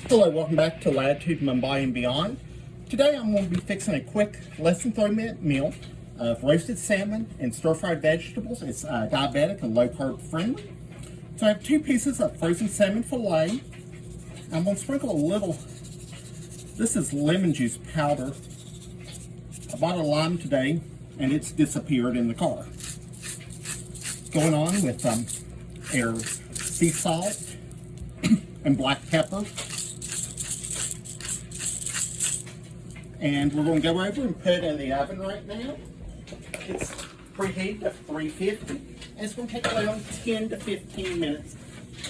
Hello, welcome back to Latitude Mumbai and Beyond. Today I'm going to be fixing a quick less than 30-minute meal of roasted salmon and stir-fried vegetables. It's diabetic and low-carb friendly. So I have 2 pieces of frozen salmon fillet. I'm going to sprinkle a little, this is lemon juice powder. I bought a lime today and it's disappeared in the car. Going on with our sea salt and black pepper. And we're going to go over and put it in the oven right now. It's preheated to 350, and it's going to take around 10 to 15 minutes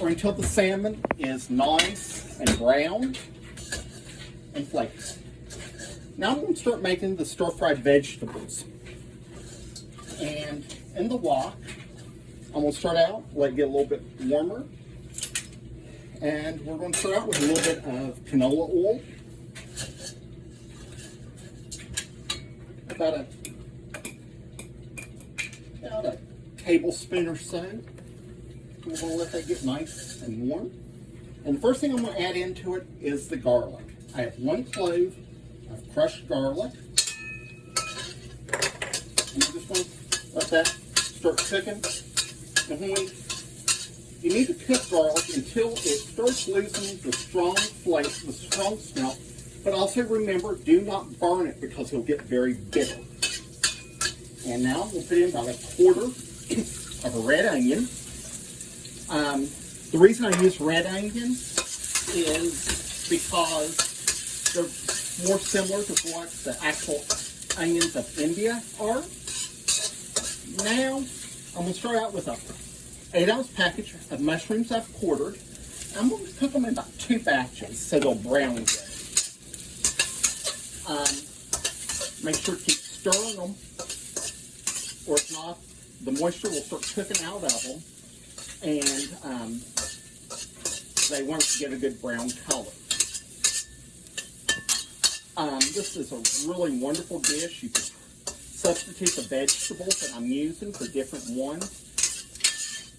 or until the salmon is nice and brown and flaky. Now I'm going to start making the stir-fried vegetables. And in the wok, I'm going to start out, let it get a little bit warmer. And we're going to start out with a little bit of canola oil. About a tablespoon or so. We're going to let that get nice and warm. And the first thing I'm going to add into it is the garlic. I have 1 clove of crushed garlic. And I'm just going to let that start cooking. And you need to cook garlic until it starts losing the strong flavor, the strong smell. But also remember, do not burn it because it'll get very bitter. And now we'll put in about 1/4 of a red onion. The reason I use red onion is because they're more similar to what the actual onions of India are. Now, I'm going to start out with a 8-ounce package of mushrooms I've quartered. I'm going to cook them in about 2 batches so they'll brown good. Make sure to keep stirring them, or if not, the moisture will start cooking out of them, and they want to get a good brown color. This is a really wonderful dish. You can substitute the vegetables that I'm using for different ones.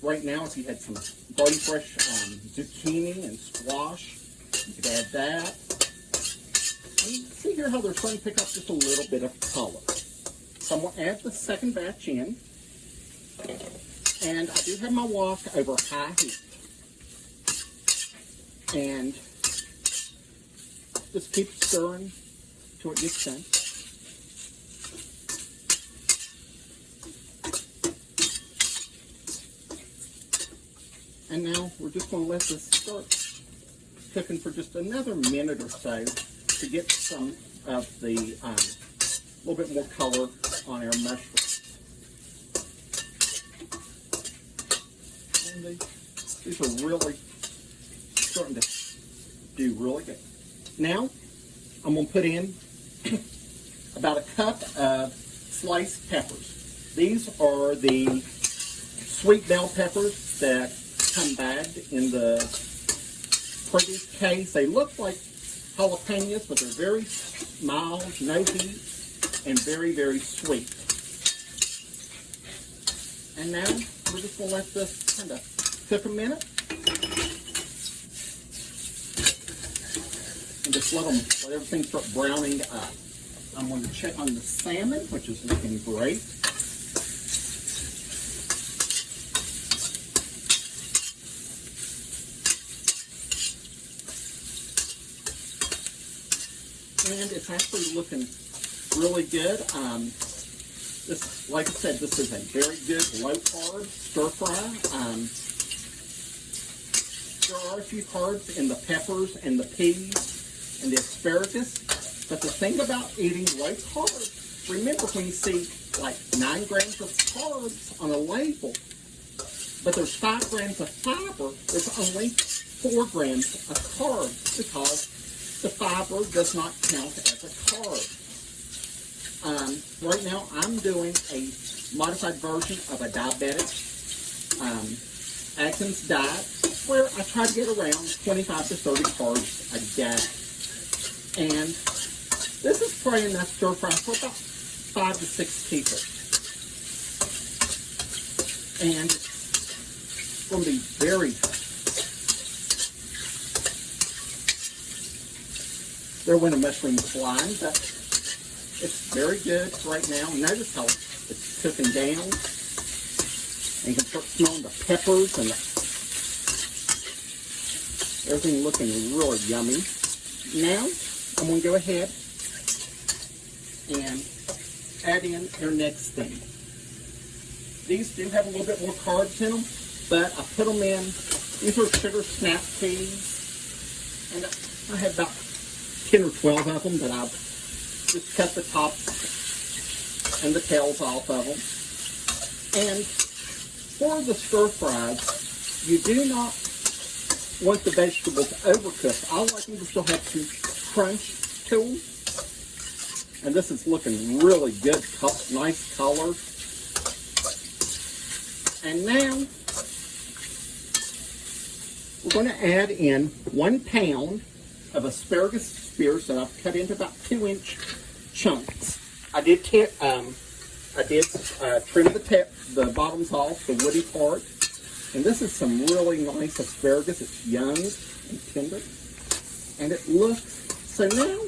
Right now, if you had some garden fresh zucchini and squash, you could add that. See here how they're starting to pick up just a little bit of color. So I'm going to add the second batch in. And I do have my wok over high heat. And just keep stirring till it gets done. And now we're just going to let this start cooking for just another minute or so to get some of the little bit more color on our mushrooms. And these are really starting to do really good. Now, I'm going to put in about 1 cup of sliced peppers. These are the sweet bell peppers that come bagged in the produce case. They look like jalapenos, but they're very mild, no heat, and very, very sweet. And now we're just going to let this kind of cook a minute. And just let everything start browning up. I'm going to check on the salmon, which is looking great. And it's actually looking really good. This, like I said, this is a very good low-carb stir-fry. There are a few carbs in the peppers and the peas and the asparagus, but the thing about eating low-carb, remember when you see like 9 grams of carbs on a label, but there's 5 grams of fiber, there's only 4 grams of carbs because the fiber does not count as a carb. Right now, I'm doing a modified version of a diabetic Atkins diet where I try to get around 25 to 30 carbs a day. And this is probably enough stir fry for about 5 to 6 people. And it's going to be very there when a mushroom flying, but it's very good right now. Notice how it's cooking down. And you can start smelling the peppers and everything looking really yummy. Now, I'm going to go ahead and add in our next thing. These do have a little bit more carbs in them, but I put them in. These are sugar snap peas. And I have about 10 or 12 of them that I've just cut the tops and the tails off of them. And for the stir fries, you do not want the vegetables overcooked. I like them to still have some crunch to them. And this is looking really good, nice color. And now we're going to add in 1 pound of asparagus spears that I've cut into about 2-inch chunks. I did trim the bottoms off, the woody part. And this is some really nice asparagus. It's young and tender. And it looks, so now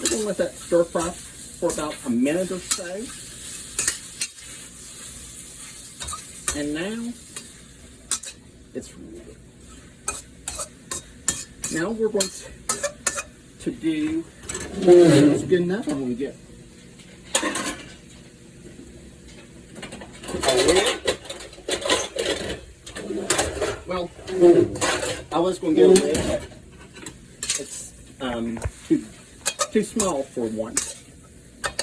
we're going to let that stir fry for about a minute or so. And now now we're going to do, it's good enough. I'm going to get a lid. Well, I was going to get a lid, but it's too small for one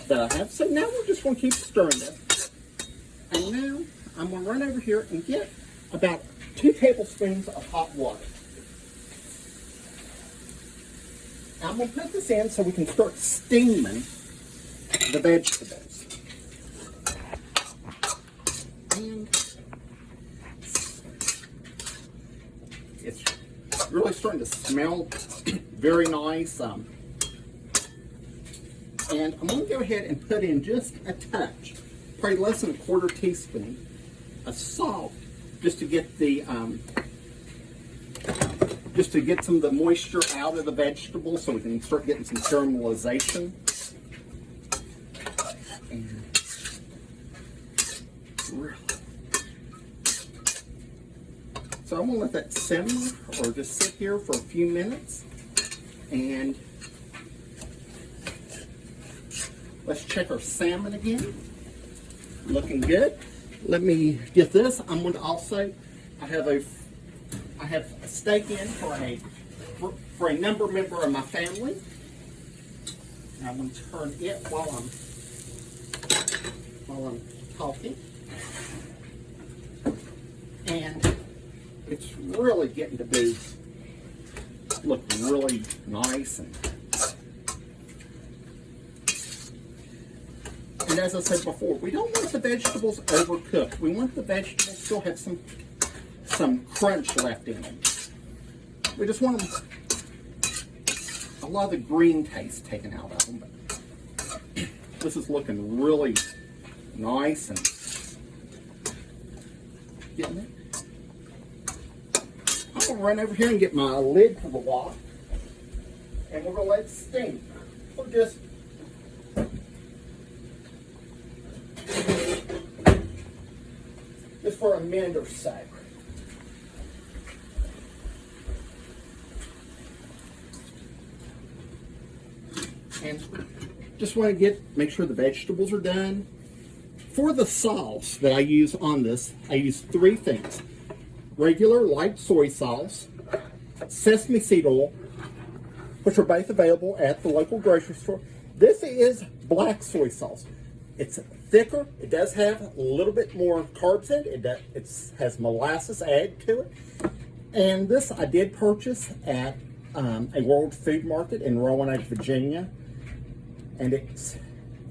that I have. So now we're just going to keep stirring it. And now I'm going to run over here and get about 2 tablespoons of hot water. Now I'm going to put this in so we can start steaming the vegetables. And it's really starting to smell very nice. And I'm going to go ahead and put in just a touch, probably less than a 1/4 teaspoon of salt, just to get the some of the moisture out of the vegetables, so we can start getting some caramelization. And really, so I'm going to let that simmer or just sit here for a few minutes, and let's check our salmon again. Looking good. Let me get this. I'm going to also, I have a steak in for a member of my family. And I'm going to turn it while I'm talking. And it's really getting to be looking really nice. And as I said before, we don't want the vegetables overcooked. We want the vegetables to still have some crunch left in them. We just want them, a lot of the green taste taken out of them. But this is looking really nice and getting it. I'm going to run over here and get my lid to the wok, and we're going to let it steam for just for a minute or so. And just want to make sure the vegetables are done. For the sauce that I use on this, I use 3 things. Regular light soy sauce, sesame seed oil, which are both available at the local grocery store. This is black soy sauce. It's thicker. It does have a little bit more carbs in it. It has molasses added to it. And this I did purchase at a World Food Market in Roanoke, Virginia. And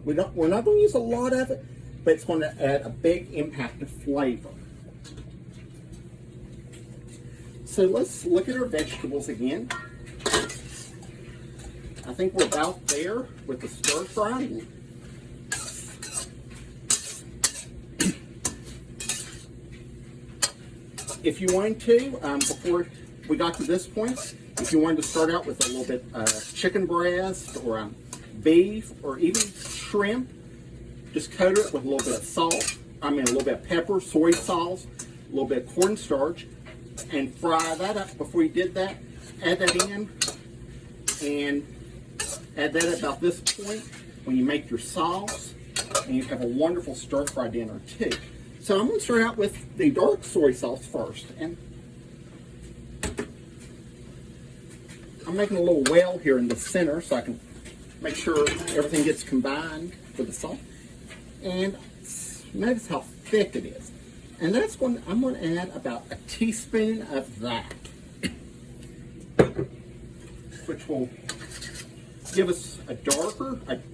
we're not going to use a lot of it, but it's going to add a big impact of flavor. So let's look at our vegetables again. I think we're about there with the stir fry. If you want to, before we got to this point, If you wanted to start out with a little bit chicken breast or beef or even shrimp, just coat it with a little bit of salt, a little bit of pepper, soy sauce, a little bit of cornstarch, and fry that up. Before you did that, add that in, and add that about this point when you make your sauce, and you have a wonderful stir-fry dinner too. So I'm going to start out with the dark soy sauce first, and I'm making a little well here in the center so I can make sure everything gets combined with the salt. And notice how thick it is. And I'm going to add about a teaspoon of that, which will give us a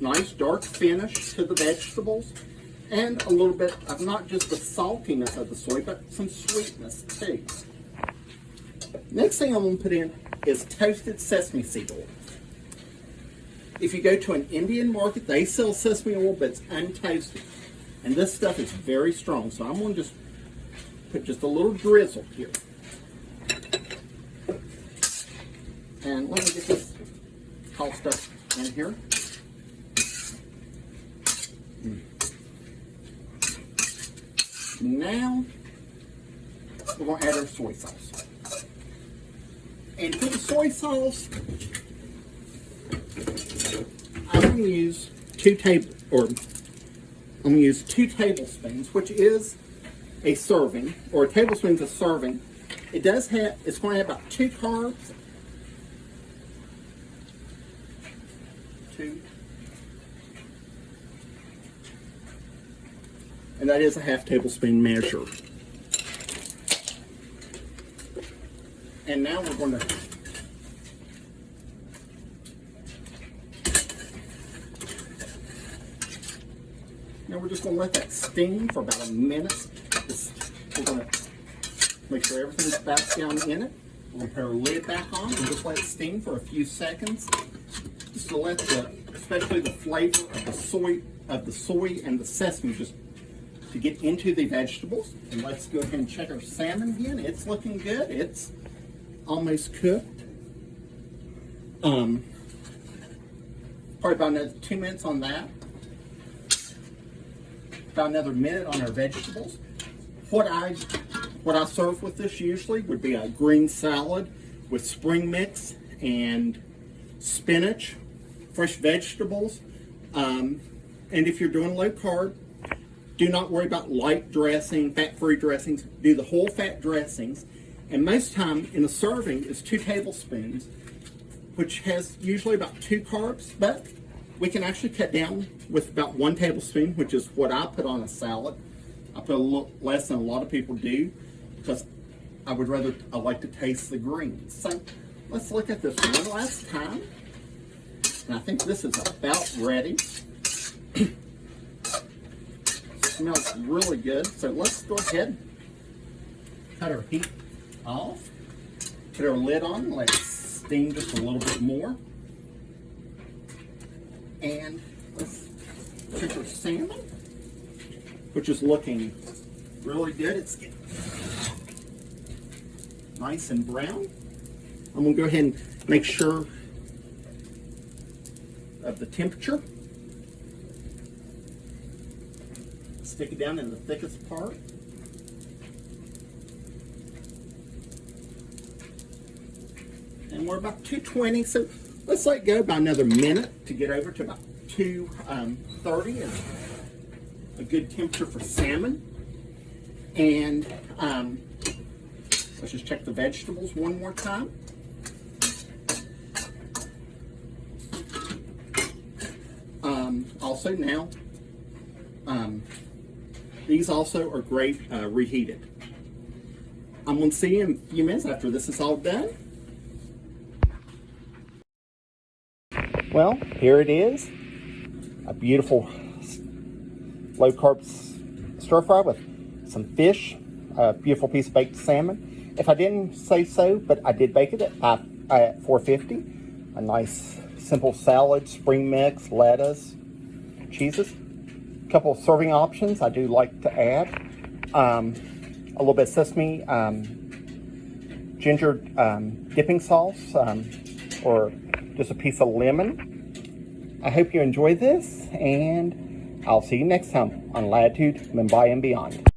nice dark finish to the vegetables, and a little bit of not just the saltiness of the soy, but some sweetness too. Next thing I'm going to put in is toasted sesame seed oil. If you go to an Indian market, they sell sesame oil, but it's untoasted. And this stuff is very strong, so I'm going to just put just a little drizzle here. And let me get this all stuff in here. Now, we're going to add our soy sauce. And for the soy sauce, I'm going to use 2 tablespoons, which is a serving, or a tablespoon is a serving. It's going to have about 2 carbs. 2. And that is a half tablespoon measure. And now we're going to we're just going to let that steam for about a minute. We're going to make sure everything's back down in it. We're going to put our lid back on and just let it steam for a few seconds, just to let especially the flavor of the soy and the sesame just to get into the vegetables. And let's go ahead and check our salmon again. It's looking good. It's almost cooked. Probably about another 2 minutes on that. About another minute on our vegetables. What I serve with this usually would be a green salad with spring mix and spinach, fresh vegetables. And if you're doing low carb, do not worry about light dressing, fat-free dressings. Do the whole fat dressings. And most time in a serving is 2 tablespoons, which has usually about 2 carbs, but we can actually cut down with about 1 tablespoon, which is what I put on a salad. I put a little less than a lot of people do because I like to taste the greens. So let's look at this one last time. And I think this is about ready. Smells really good. So let's go ahead, cut our heat off, put our lid on, and let it steam just a little bit more. And let's check our salmon, which is looking really good. It's getting nice and brown. I'm going to go ahead and make sure of the temperature. Stick it down in the thickest part. And we're about 220, so let's let it go about another minute to get over to about 230 is a good temperature for salmon. And let's just check the vegetables one more time. Also now, these also are great reheated. I'm going to see you in a few minutes after this is all done. Well, here it is. A beautiful low-carb stir-fry with some fish, a beautiful piece of baked salmon. If I didn't say so, but I did bake it at 450. A nice simple salad, spring mix, lettuce, cheeses. A couple of serving options I do like to add. A little bit of sesame, ginger dipping sauce or just a piece of lemon. I hope you enjoy this, and I'll see you next time on Latitude, Mumbai, and Beyond.